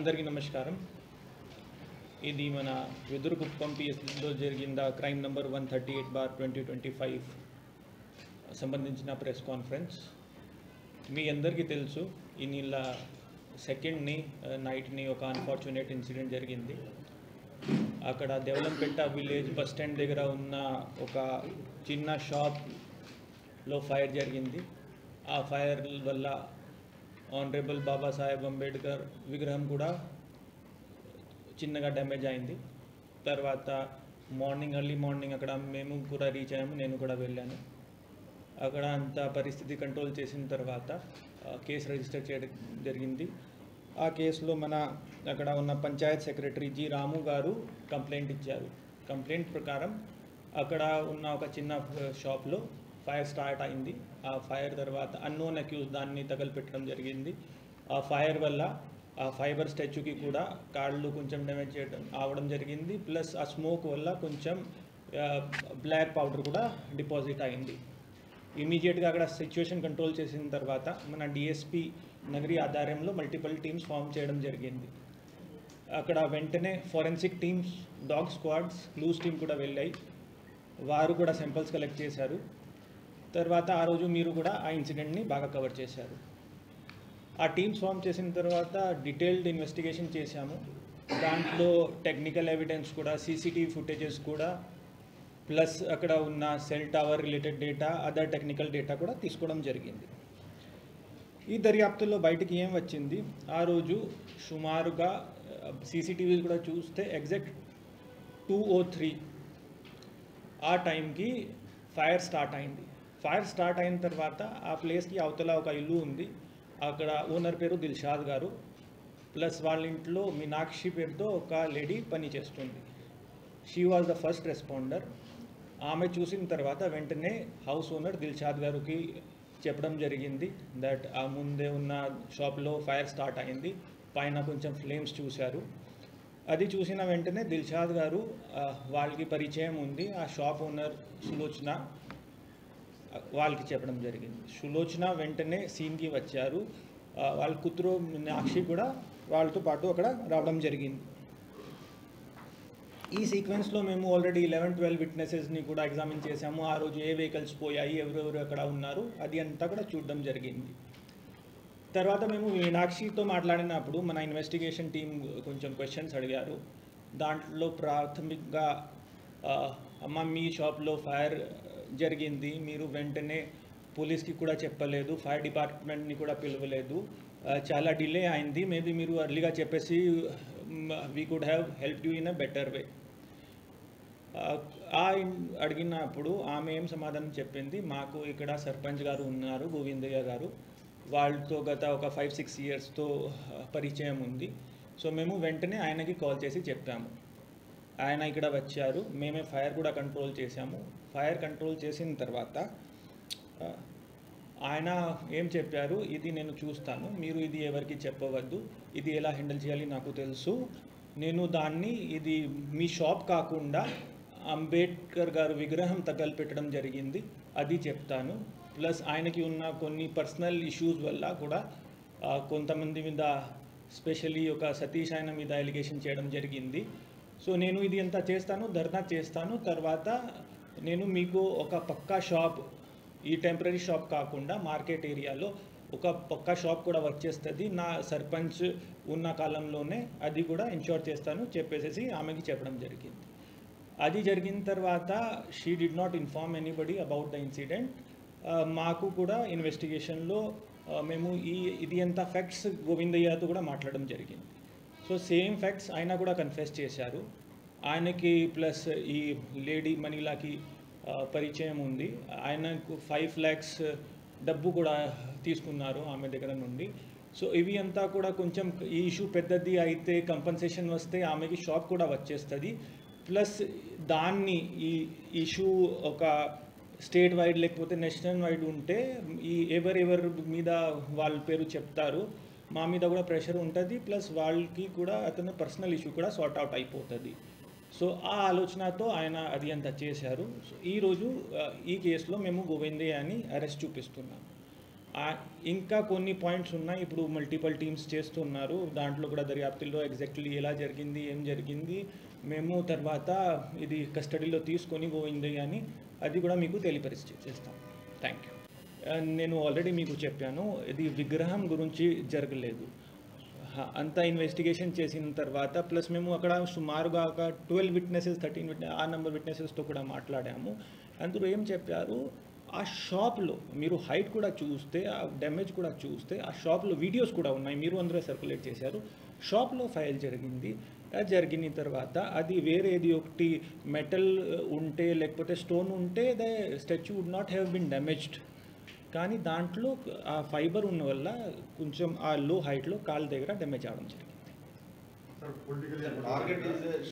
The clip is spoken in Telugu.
అందరికీ నమస్కారం. ఇది మన వెదురుగుప్పం పిఎస్లో జరిగిన క్రైమ్ నంబర్ 138/2025 సంబంధించిన ప్రెస్ కాన్ఫరెన్స్. మీ అందరికీ తెలుసు ఈ నెల సెకండ్ని నైట్ని ఒక అన్ఫార్చునేట్ ఇన్సిడెంట్ జరిగింది. అక్కడ దేవలంపేట విలేజ్ బస్ స్టాండ్ దగ్గర ఉన్న ఒక చిన్న షాప్లో ఫైర్ జరిగింది. ఆ ఫైర్ వల్ల ఆనరబుల్ బాబాసాహెబ్ అంబేద్కర్ విగ్రహం కూడా చిన్నగా డ్యామేజ్ అయింది. తర్వాత ఎర్లీ మార్నింగ్ అక్కడ మేము కూడా రీచ్ అయ్యాము, నేను కూడా వెళ్ళాను. అక్కడ అంత పరిస్థితి కంట్రోల్ చేసిన తర్వాత కేసు రిజిస్టర్ చేయడం జరిగింది. ఆ కేసులో అక్కడ ఉన్న పంచాయత్ సెక్రటరీ జి రాము గారు కంప్లైంట్ ఇచ్చారు. కంప్లైంట్ ప్రకారం అక్కడ ఉన్న ఒక చిన్న షాప్లో ఫైర్ స్టార్ట్ అయింది. ఆ ఫైర్ తర్వాత అన్నోన్ అక్యూజ్ దాన్ని తగలపెట్టడం జరిగింది. ఆ ఫైర్ వల్ల ఆ ఫైబర్ స్టాచ్యూకి కూడా కాళ్ళు కొంచెం డ్యామేజ్ అవడం జరిగింది. ప్లస్ ఆ స్మోక్ వల్ల కొంచెం బ్లాక్ పౌడర్ కూడా డిపాజిట్ అయింది. ఇమీడియట్గా అక్కడ సిచ్యువేషన్ కంట్రోల్ చేసిన తర్వాత మన డిఎస్పి నగరి ఆధ్వర్యంలో మల్టిపుల్ టీమ్స్ ఫామ్ చేయడం జరిగింది. అక్కడ వెంటనే forensic teams, dog squads, clues team కూడా వెళ్ళాయి. వారు కూడా శాంపిల్స్ కలెక్ట్ చేశారు. తర్వాత ఆ రోజు మీరు కూడా ఆ ఇన్సిడెంట్ని బాగా కవర్ చేశారు. ఆ టీమ్స్ ఫామ్ చేసిన తర్వాత డీటెయిల్డ్ ఇన్వెస్టిగేషన్ చేశాము. దాంట్లో టెక్నికల్ ఎవిడెన్స్ కూడా, సీసీటీవీ ఫుటేజెస్ కూడా, ప్లస్ అక్కడ ఉన్న cell tower related data, other technical data కూడా తీసుకోవడం జరిగింది. ఈ దర్యాప్తులో బయటికి ఏం వచ్చింది, ఆ రోజు సుమారుగా సీసీటీవీ కూడా చూస్తే ఎగ్జాక్ట్ 2:03 ఆ టైంకి ఫైర్ స్టార్ట్ అయింది. ఫైర్ స్టార్ట్ అయిన తర్వాత ఆ ప్లేస్కి అవతల ఒక ఇల్లు ఉంది. అక్కడ ఓనర్ పేరు దిల్షాద్ గారు, ప్లస్ వాళ్ళ ఇంట్లో మీనాక్షి పేరుతో ఒక లేడీ పని చేస్తుంది. She was the first responder. ఆమె చూసిన తర్వాత వెంటనే హౌస్ ఓనర్ దిల్షాద్ గారికి చెప్పడం జరిగింది దట్ ఆ ముందే ఉన్న షాప్లో ఫైర్ స్టార్ట్ అయింది, పైన కొంచెం ఫ్లేమ్స్ చూశారు. అది చూసిన వెంటనే దిల్షాద్ గారు వాళ్ళకి పరిచయం ఉంది, ఆ షాప్ ఓనర్ సులోచన, వాళ్ళకి చెప్పడం జరిగింది. సులోచన వెంటనే సీన్కి వచ్చారు. వాళ్ళ కూతురు మీనాక్షి కూడా వాళ్ళతో పాటు అక్కడ రావడం జరిగింది. ఈ సీక్వెన్స్లో మేము ఆల్రెడీ 11-12 విట్నెసెస్ని కూడా ఎగ్జామిన్ చేశాము. ఆ రోజు ఏ వెహికల్స్ పోయాయి, ఎవరెవరు అక్కడ ఉన్నారు, అది అంతా కూడా చూడడం జరిగింది. తర్వాత మేము మీనాక్షితో మాట్లాడినప్పుడు మన ఇన్వెస్టిగేషన్ టీం కొంచెం క్వశ్చన్స్ అడిగారు. దాంట్లో ప్రాథమికంగా అమ్మ మీ షాప్లో ఫైర్ జరిగింది, మీరు వెంటనే పోలీస్కి కూడా చెప్పలేదు, ఫైర్ డిపార్ట్మెంట్ని కూడా పిలవలేదు, చాలా డిలే అయింది, మేబీ మీరు అర్లీగా చెప్పేసి we could have help you in a better way. అడిగినప్పుడు ఆమె ఏం సమాధానం చెప్పింది, మాకు ఇక్కడ సర్పంచ్ గారు ఉన్నారు, గోవిందయ్య గారు, వాళ్ళతో గత ఒక 5-6 ఇయర్స్తో పరిచయం ఉంది. సో మేము వెంటనే ఆయనకి కాల్ చేసి చెప్పాము. ఆయన ఇక్కడ వచ్చారు, మేమే ఫైర్ కూడా కంట్రోల్ చేశాము. ఫైర్ కంట్రోల్ చేసిన తర్వాత ఆయన ఏం చెప్పారు, ఇది నేను చూస్తాను, మీరు ఇది ఎవరికి చెప్పవద్దు, ఇది ఎలా హ్యాండిల్ చేయాలి నాకు తెలుసు, నేను దాన్ని ఇది మీ షాప్ కాకుండా అంబేద్కర్ గారు విగ్రహం తగలపెట్టడం జరిగింది అది చెప్తాను. ప్లస్ ఆయనకి ఉన్న కొన్ని పర్సనల్ ఇష్యూస్ వల్ల కూడా కొంతమంది మీద, స్పెషల్లీ ఒక సతీష్ ఆయన మీద ఎలిగేషన్ చేయడం జరిగింది. సో నేను ఇది అంతా చేస్తాను, ధర్నా చేస్తాను, తర్వాత నేను మీకు ఒక పక్కా షాప్, ఈ టెంపరీ షాప్ కాకుండా మార్కెట్ ఏరియాలో ఒక పక్కా షాప్ కూడా వచ్చేస్తుంది నా సర్పంచ్ ఉన్న కాలంలోనే, అది కూడా ఇన్షూర్ చేస్తాను చెప్పేసి ఆమెకి చెప్పడం జరిగింది. అది జరిగిన తర్వాత she did not inform anybody about the incident. మాకు కూడా ఇన్వెస్టిగేషన్లో మేము ఇది ఎంత ఫ్యాక్ట్స్ గోవిందయ్యతో కూడా మాట్లాడడం జరిగింది. సో సేమ్ ఫ్యాక్ట్స్ ఆయన కూడా కన్ఫెస్ చేశారు. ఆయనకి ప్లస్ ఈ లేడీ మనీలాకి పరిచయం ఉంది, ఆయనకు 5 lakhs డబ్బు కూడా తీసుకున్నారు ఆమె దగ్గర నుండి. సో ఇవి అంతా కూడా కొంచెం ఈ ఇష్యూ పెద్దది అయితే, కంపన్సేషన్ వస్తే ఆమెకి షాప్ కూడా వచ్చేస్తుంది. ప్లస్ దాన్ని ఈ ఇష్యూ ఒక స్టేట్ వైడ్ లేకపోతే నేషనల్ వైడ్ ఉంటే ఎవరెవరి మీద వాళ్ళ పేరు చెప్తారు, మా మీద కూడా ప్రెషర్ ఉంటుంది, ప్లస్ వాళ్ళకి కూడా అతను పర్సనల్ ఇష్యూ కూడా సార్ట్ అవుట్ అయిపోతుంది. సో ఆ ఆలోచనతో ఆయన అది అంతా చేశారు. సో ఈరోజు ఈ కేసులో మేము గోవిందయ్యని అరెస్ట్ చూపిస్తున్నాం. ఇంకా కొన్ని పాయింట్స్ ఉన్నాయి. ఇప్పుడు మల్టిపల్ టీమ్స్ చేస్తున్నారు. దాంట్లో కూడా దర్యాప్తుల్లో ఎగ్జాక్ట్లీ ఎలా జరిగింది, ఏం జరిగింది, మేము తర్వాత ఇది కస్టడీలో తీసుకొని పోయింది అని అది కూడా మీకు తెలియపరిచి చేస్తాం. Thank you. నేను ఆల్రెడీ మీకు చెప్పాను, ఇది విగ్రహం గురించి జరగలేదు. అంతా ఇన్వెస్టిగేషన్ చేసిన తర్వాత ప్లస్ మేము అక్కడ సుమారుగా ఒక 12 విట్నెసెస్ 13 ఆ నెంబర్ విట్నెసెస్తో కూడా మాట్లాడాము. అందులో ఏం చెప్పారు, ఆ షాప్లో మీరు హైట్ కూడా చూస్తే, ఆ డ్యామేజ్ కూడా చూస్తే, ఆ షాప్లో వీడియోస్ కూడా ఉన్నాయి, మీరు అందరూ సర్క్యులేట్ చేశారు. షాప్లో ఫైల్ జరిగింది. జరిగిన తర్వాత అది వేరేది ఒకటి మెటల్ ఉంటే లేకపోతే స్టోన్ ఉంటే the statue would not have been damaged. కానీ దాంట్లో ఆ ఫైబర్ ఉన్న వల్ల కొంచెం ఆ లో హైట్లో కాలు దగ్గర డ్యామేజ్ అవ్వడం జరిగింది.